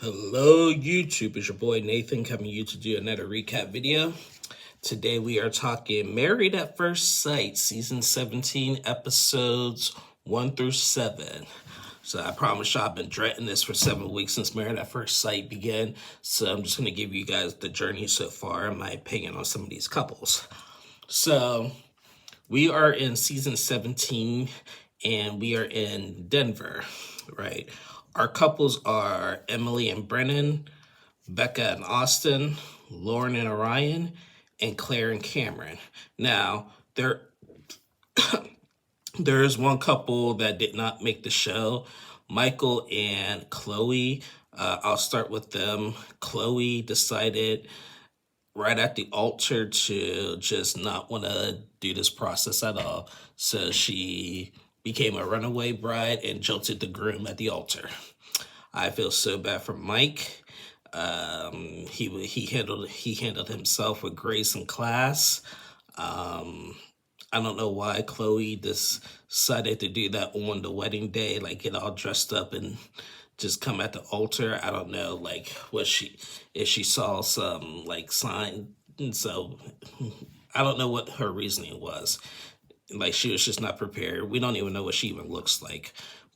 Hello YouTube, it's your boy Nathan coming to you to do another recap video. Today we are talking Married at First Sight, Season 17, Episodes 1 through 7. So I promise you I've been dreading this for 7 weeks since Married at First Sight began. So I'm just going to give you guys the journey so far and my opinion on some of these couples. So we are in Season 17 and we are in Denver, right? Our couples are Emily and Brennan, Becca and Austin, Lauren and Orion, and Claire and Cameron. Now, there is one couple that did not make the show, Michael and Chloe. I'll start with them. Chloe decided right at the altar to just not want to do this process at all. So she became a runaway bride and jilted the groom at the altar. I feel so bad for Mike. He handled himself with grace and class. I don't know why Chloe decided to do that on the wedding day, like get all dressed up and just come at the altar. I don't know, like if she saw some like sign. And so I don't know what her reasoning was. Like she was just not prepared. We don't even know what she even looks like.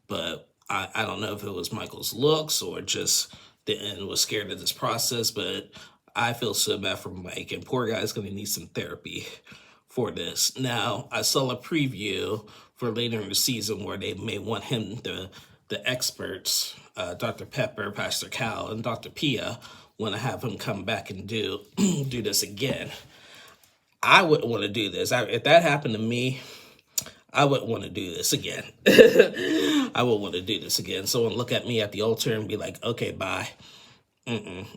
But I don't know if it was Michael's looks or just the end was scared of this process. But I feel so bad for Mike. And poor guy's going to need some therapy for this. Now, I saw a preview for later in the season where they may want him, the experts, Dr. Pepper, Pastor Cal, and Dr. Pia, want to have him come back and do this again. I wouldn't want to do this. If that happened to me, I wouldn't want to do this again. I wouldn't want to do this again. Someone look at me at the altar and be like, okay, bye. And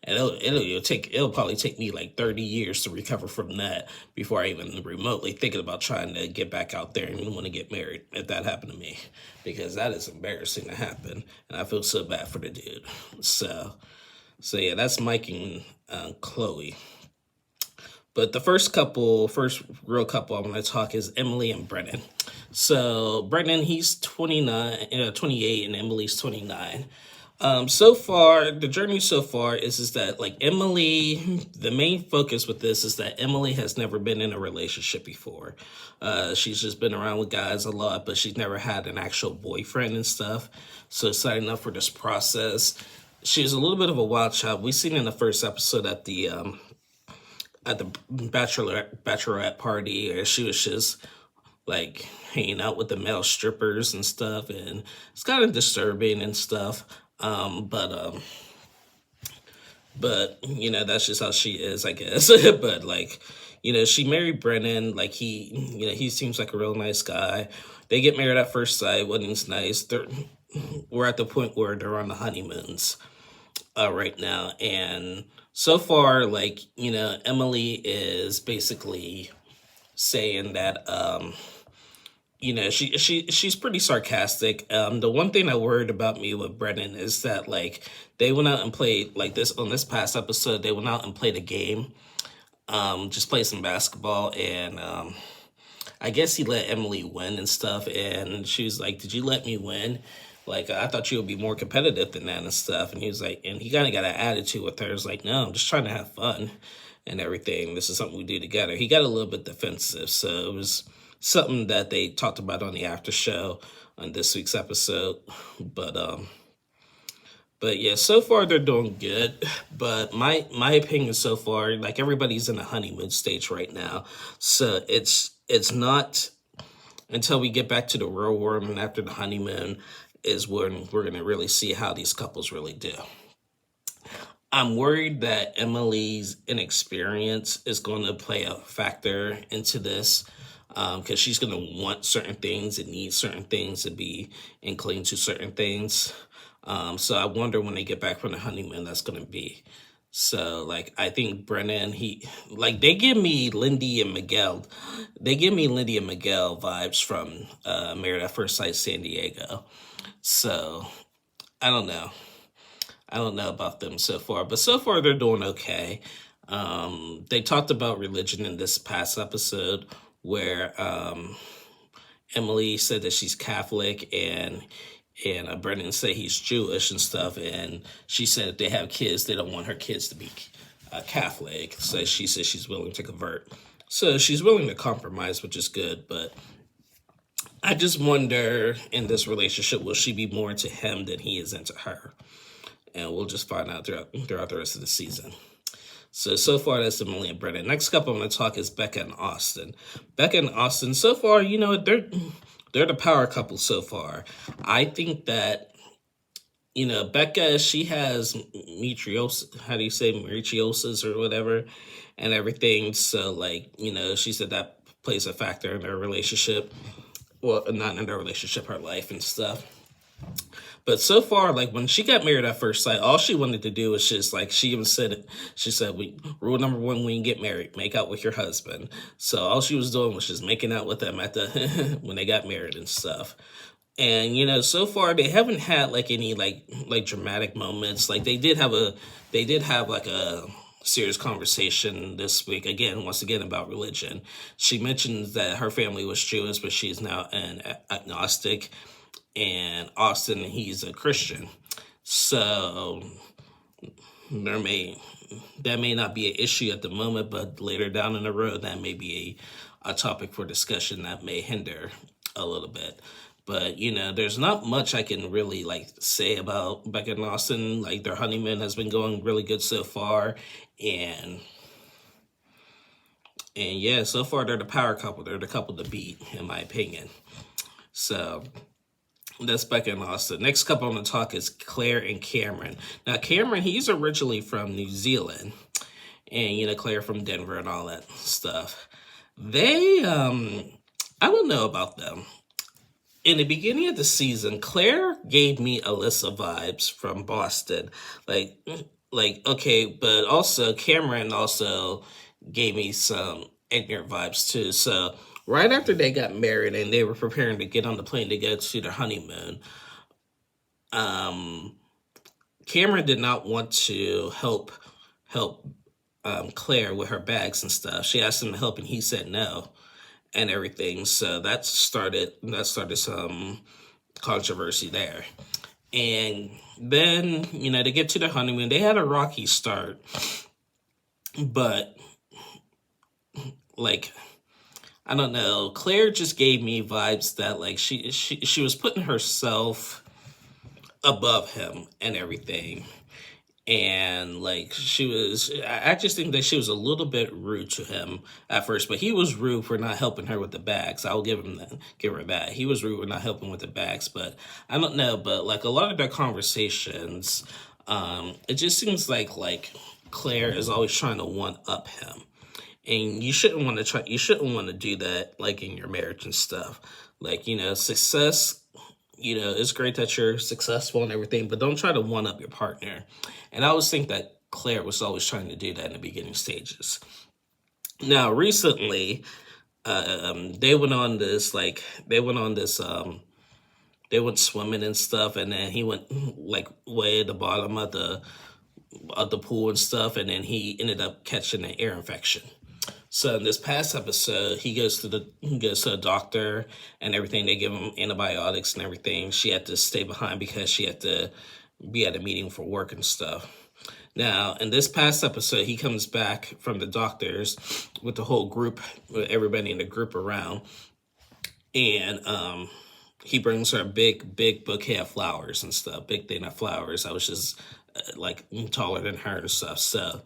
it'll probably take me like 30 years to recover from that before I even remotely thinking about trying to get back out there and want to get married if that happened to me, because that is embarrassing to happen and I feel so bad for the dude. So yeah, that's Mike and Chloe. But the first real couple I want to talk is Emily and Brennan. So Brennan, he's 28 and Emily's 29. So far, the journey so far is that like Emily, the main focus with this is that Emily has never been in a relationship before. She's just been around with guys a lot, but she's never had an actual boyfriend and stuff. So signing up for this process, she's a little bit of a wild child. We seen in the first episode at the bachelorette party, or she was just like hanging out with the male strippers and stuff, and it's kind of disturbing and stuff. But you know, that's just how she is, I guess. But like, you know, she married Brennan. Like he seems like a real nice guy. They get married at first sight. Wedding's nice. We're at the point where they're on the honeymoons right now, and so far, like, you know, Emily is basically saying that you know, she's pretty sarcastic. The one thing that worried about me with Brennan is that like they went out and played like this on this past episode. They went out and played a game, just play some basketball, and I guess he let Emily win and stuff. And she was like, "Did you let me win? Like, I thought you would be more competitive than that and stuff." And he was like, and he kind of got an attitude with her. He was like, "No, I'm just trying to have fun and everything. This is something we do together." He got a little bit defensive. So it was something that they talked about on the after show on this week's episode. But yeah, so far they're doing good. But my opinion so far, like everybody's in a honeymoon stage right now. So it's not until we get back to the real world and after the honeymoon is when we're going to really see how these couples really do. I'm worried that Emily's inexperience is going to play a factor into this, because she's going to want certain things and need certain things and be inclined to certain things. So I wonder when they get back from the honeymoon that's going to be. So, like, I think Brennan, they give me Lindy and Miguel. They give me Lindy and Miguel vibes from Married at First Sight San Diego. So, I don't know. I don't know about them so far. But so far, they're doing okay. They talked about religion in this past episode where Emily said that she's Catholic, and And Brennan said he's Jewish and stuff, and she said if they have kids, they don't want her kids to be Catholic. So she says she's willing to convert. So she's willing to compromise, which is good. But I just wonder, in this relationship, will she be more into him than he is into her? And we'll just find out throughout the rest of the season. So far, that's Emily and Brennan. Next couple I'm going to talk is Becca and Austin. Becca and Austin, so far, they're the power couple so far. I think that, Becca, she has metriosis, how do you say, metriosis or whatever, and everything. So, she said that plays a factor in their relationship. Well, not in their relationship, her life and stuff. But so far, when she got married at first sight, all she wanted to do was just, she even said it. She said, rule number one when you get married, make out with your husband. So all she was doing was just making out with them at the when they got married and stuff. And, so far they haven't had any dramatic moments. They did have a serious conversation this week, once again about religion. She mentioned that her family was Jewish, but she's now an agnostic. And Austin, he's a Christian. So that may not be an issue at the moment, but later down in the road, that may be a topic for discussion that may hinder a little bit. But, there's not much I can really say about Becca and Austin. Their honeymoon has been going really good so far. And yeah, so far they're the power couple. They're the couple to beat, in my opinion. So that's Becca and Austin. Next couple I'm going to talk is Claire and Cameron. Now, Cameron, he's originally from New Zealand. And, Claire from Denver and all that stuff. They, I don't know about them. In the beginning of the season, Claire gave me Alyssa vibes from Boston. Okay, but also Cameron also gave me some ignorant vibes too. So right after they got married and they were preparing to get on the plane to go to their honeymoon, Cameron did not want to help Claire with her bags and stuff. She asked him to help and he said no and everything. So that started some controversy there. And then, to get to the honeymoon, they had a rocky start. But, I don't know. Claire just gave me vibes that, she was putting herself above him and everything. And, I just think that she was a little bit rude to him at first. But he was rude for not helping her with the bags. I'll give her that. He was rude for not helping with the bags. But I don't know. But, a lot of their conversations, it just seems like Claire is always trying to one-up him. And you shouldn't want to do that, in your marriage and stuff. Success, it's great that you're successful and everything, but don't try to one-up your partner. And I always think that Claire was always trying to do that in the beginning stages. Now, recently, they went swimming and stuff, and then he went, way at the bottom of the pool and stuff, and then he ended up catching an ear infection. So in this past episode, he goes to a doctor and everything. They give him antibiotics and everything. She had to stay behind because she had to be at a meeting for work and stuff. Now, in this past episode, he comes back from the doctors with the whole group, with everybody in the group around. And he brings her a big bouquet of flowers and stuff, big thing of flowers. I was just taller than her and stuff. So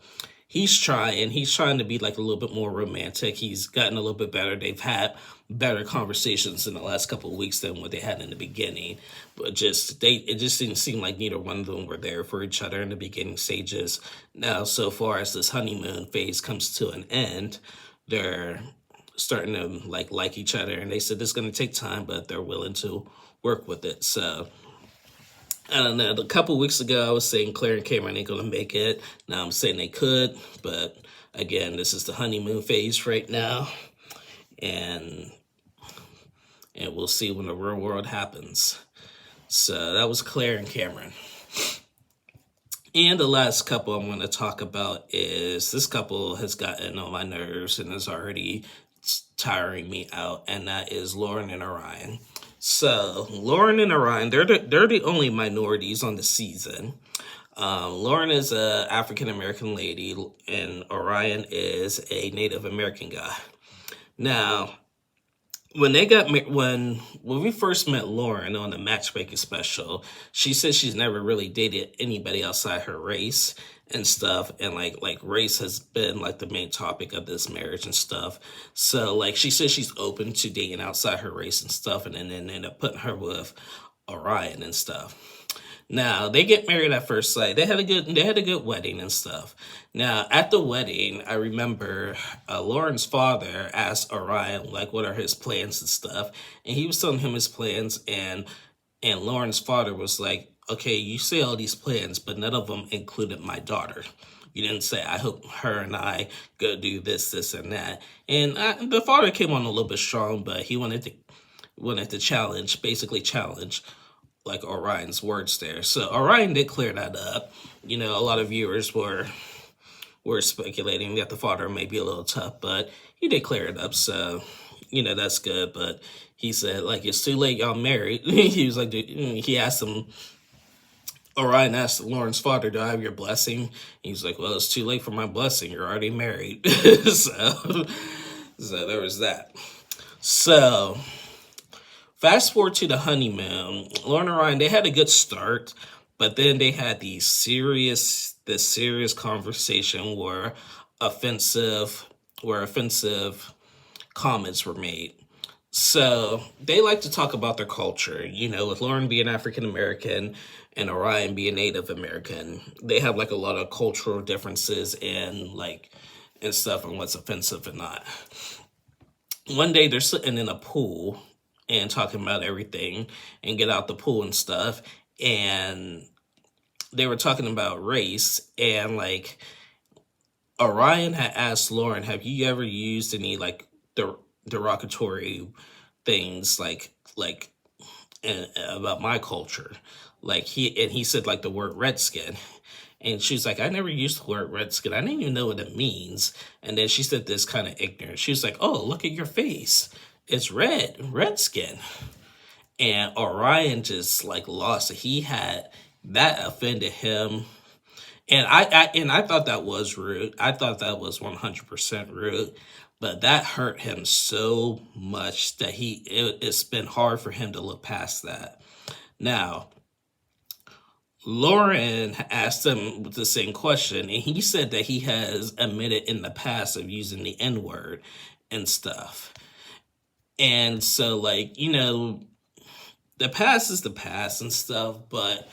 he's trying to be a little bit more romantic. He's gotten a little bit better. They've had better conversations in the last couple of weeks than what they had in the beginning. But it just didn't seem like neither one of them were there for each other in the beginning stages. Now, so far as this honeymoon phase comes to an end, they're starting to like each other. And they said it's going to take time, but they're willing to work with it. So I don't know. A couple weeks ago, I was saying Claire and Cameron ain't going to make it. Now I'm saying they could. But again, this is the honeymoon phase right now. And we'll see when the real world happens. So that was Claire and Cameron. And the last couple I'm going to talk about is this couple has gotten on my nerves and is already tiring me out. And that is Lauren and Orion. So Lauren and Orion, they're the only minorities on the season. Lauren is a African American lady, and Orion is a Native American guy. Now, when they got when we first met Lauren on the matchmaking special, she said she's never really dated anybody outside her race and stuff, and like race has been like the main topic of this marriage and stuff. So like she said she's open to dating outside her race and stuff, and then end up putting her with Orion and stuff. Now they get married at first sight. They had a good wedding and stuff. Now at the wedding, I remember Lauren's father asked Orion like what are his plans and stuff, and he was telling him his plans, and Lauren's father was like, "Okay, you say all these plans, but none of them included my daughter. You didn't say I hope her and I go do this, this, and that." And the father came on a little bit strong, but he wanted to basically challenge like Orion's words there. So Orion did clear that up. A lot of viewers were speculating that the father may be a little tough, but he did clear it up. So that's good. But he said like it's too late, y'all married. He was like, he asked him. Orion asked Lauren's father, "Do I have your blessing?" He was like, "Well, it's too late for my blessing. You're already married." So there was that. So fast forward to the honeymoon. Lauren and Ryan, they had a good start, but then they had this serious conversation where offensive comments were made. So they like to talk about their culture, with Lauren being African American and Orion being Native American. They have like a lot of cultural differences and stuff and what's offensive and not. One day they're sitting in a pool and talking about everything and get out the pool and stuff, and they were talking about race, and like Orion had asked Lauren, "Have you ever used any like derogatory things like about my culture?" Like he said like the word redskin. And she's like, "I never used the word redskin. I didn't even know what it means." And then she said this kind of ignorant. She was like, "Oh, look at your face. It's redskin." And Orion just like lost it. He had that offended him. And I thought that was rude. I thought that was 100% rude. But that hurt him so much that it's been hard for him to look past that. Now, Lauren asked him the same question, and he said that he has admitted in the past of using the N-word and stuff. And so, like, the past is the past and stuff, but,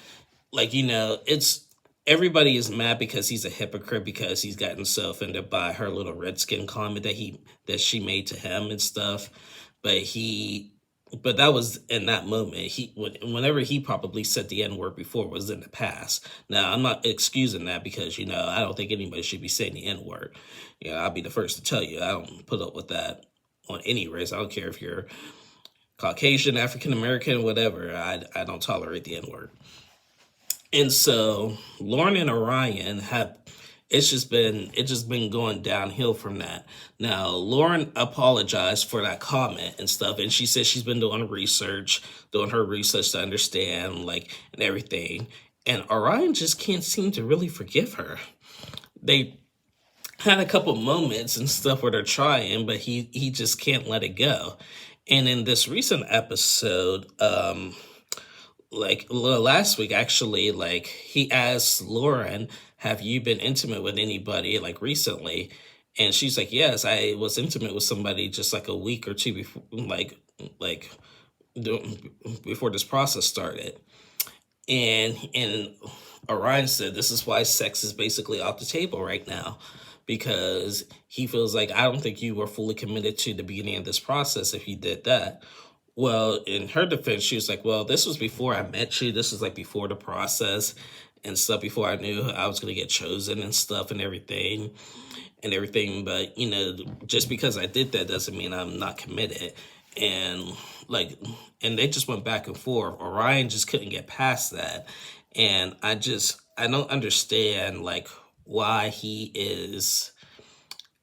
like, it's everybody is mad because he's a hypocrite because he's gotten so offended by her little redskin comment that she made to him and stuff. But that was in that moment. Whenever he probably said the N-word before was in the past. Now, I'm not excusing that because, I don't think anybody should be saying the N-word. I'll be the first to tell you, I don't put up with that on any race. I don't care if you're Caucasian, African American, whatever. I don't tolerate the N-word. And so Lauren and Orion it's just been going downhill from that. Now, Lauren apologized for that comment and stuff, and she said she's been doing her research to understand, and everything. And Orion just can't seem to really forgive her. They had a couple moments and stuff where they're trying, but he just can't let it go. And in this recent episode, last week actually, he asked Lauren, "Have you been intimate with anybody recently?" And she's like, "Yes, I was intimate with somebody just like a week or two before, before this process started." And Orion said, "This is why sex is basically off the table right now, because he feels like I don't think you were fully committed to the beginning of this process if you did that." Well, in her defense, she was like, "Well, this was before I met you. This was before the process and stuff, before I knew I was going to get chosen and stuff and everything. But, just because I did that doesn't mean I'm not committed." And and they just went back and forth. Orion just couldn't get past that. And I don't understand why he is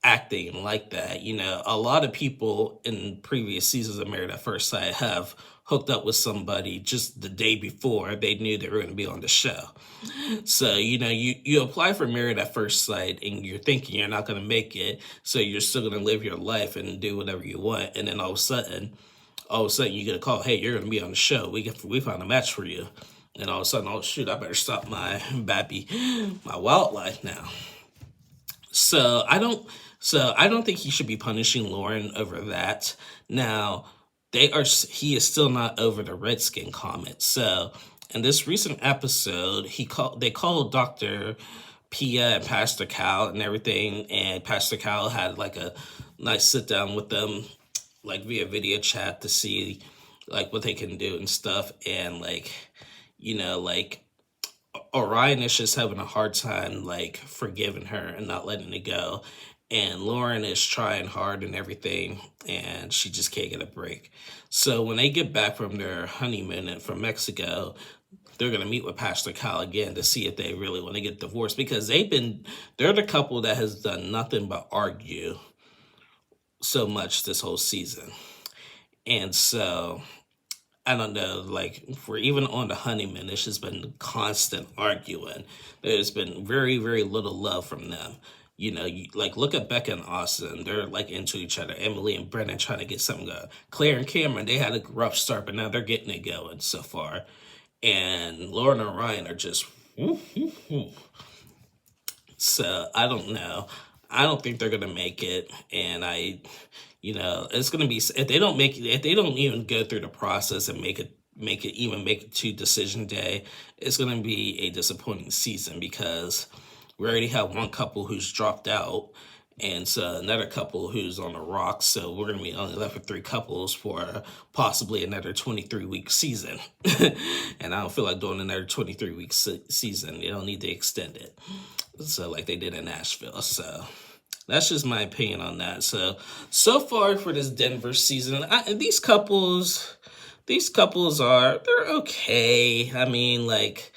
acting like that. A lot of people in previous seasons of Married at First Sight have hooked up with somebody just the day before they knew they were going to be on the show. So, you apply for Married at First Sight and you're thinking you're not going to make it. So you're still going to live your life and do whatever you want. And then all of a sudden you get a call, hey, you're going to be on the show. We found a match for you. And all of a sudden, oh shoot, I better stop my wildlife now. So I don't think he should be punishing Lauren over that. Now, he is still not over the Redskin comment. So in this recent episode, they called Dr. Pia and Pastor Cal and everything, and Pastor Cal had like a nice sit down with them, like via video chat, to see like what they can do and stuff. And like, Orion is just having a hard time like forgiving her and not letting it go. And Lauren is trying hard and everything, and she just can't get a break. So when they get back from their honeymoon from Mexico, they're going to meet with Pastor Kyle again to see if they really want to get divorced, because they're the couple that has done nothing but argue so much this whole season. And so I don't know, like, for even on the honeymoon, it's just been constant arguing. There's been very, very little love from them. Look at Becca and Austin. They're, like, into each other. Emily and Brennan trying to get something going. Claire and Cameron, they had a rough start, but now they're getting it going so far. And Lauren and Ryan are just... So, I don't know. I don't think they're going to make it. And it's going to be... If they don't even go through the process and make it to decision day, it's going to be a disappointing season, because we already have one couple who's dropped out, and so another couple who's on the rocks. So we're going to be only left with 3 couples for possibly another 23-week season. And I don't feel like doing another 23-week season. They don't need to extend it. So like they did in Nashville. So that's just my opinion on that. So far for this Denver season, these couples they're okay. I mean, like,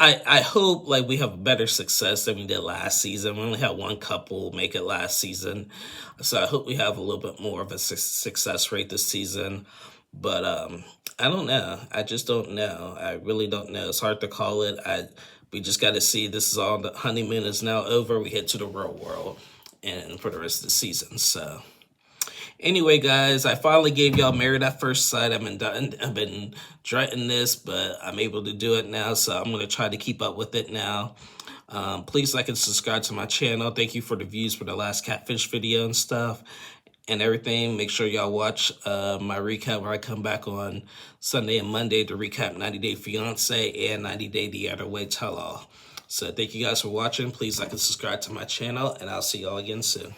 I hope like we have better success than we did last season. We only had one couple make it last season, so I hope we have a little bit more of a success rate this season. But I don't know. I just don't know. I really don't know. It's hard to call it. We just got to see. This is all, the honeymoon is now over. We head to the real world, and for the rest of the season. So anyway, guys, I finally gave y'all Married at First Sight. I've been dreading this, but I'm able to do it now, so I'm going to try to keep up with it now. Please like and subscribe to my channel. Thank you for the views for the last catfish video and stuff and everything. Make sure y'all watch my recap where I come back on Sunday and Monday to recap 90 Day Fiance and 90 Day The Other Way Tell All. So thank you guys for watching. Please like and subscribe to my channel, and I'll see y'all again soon.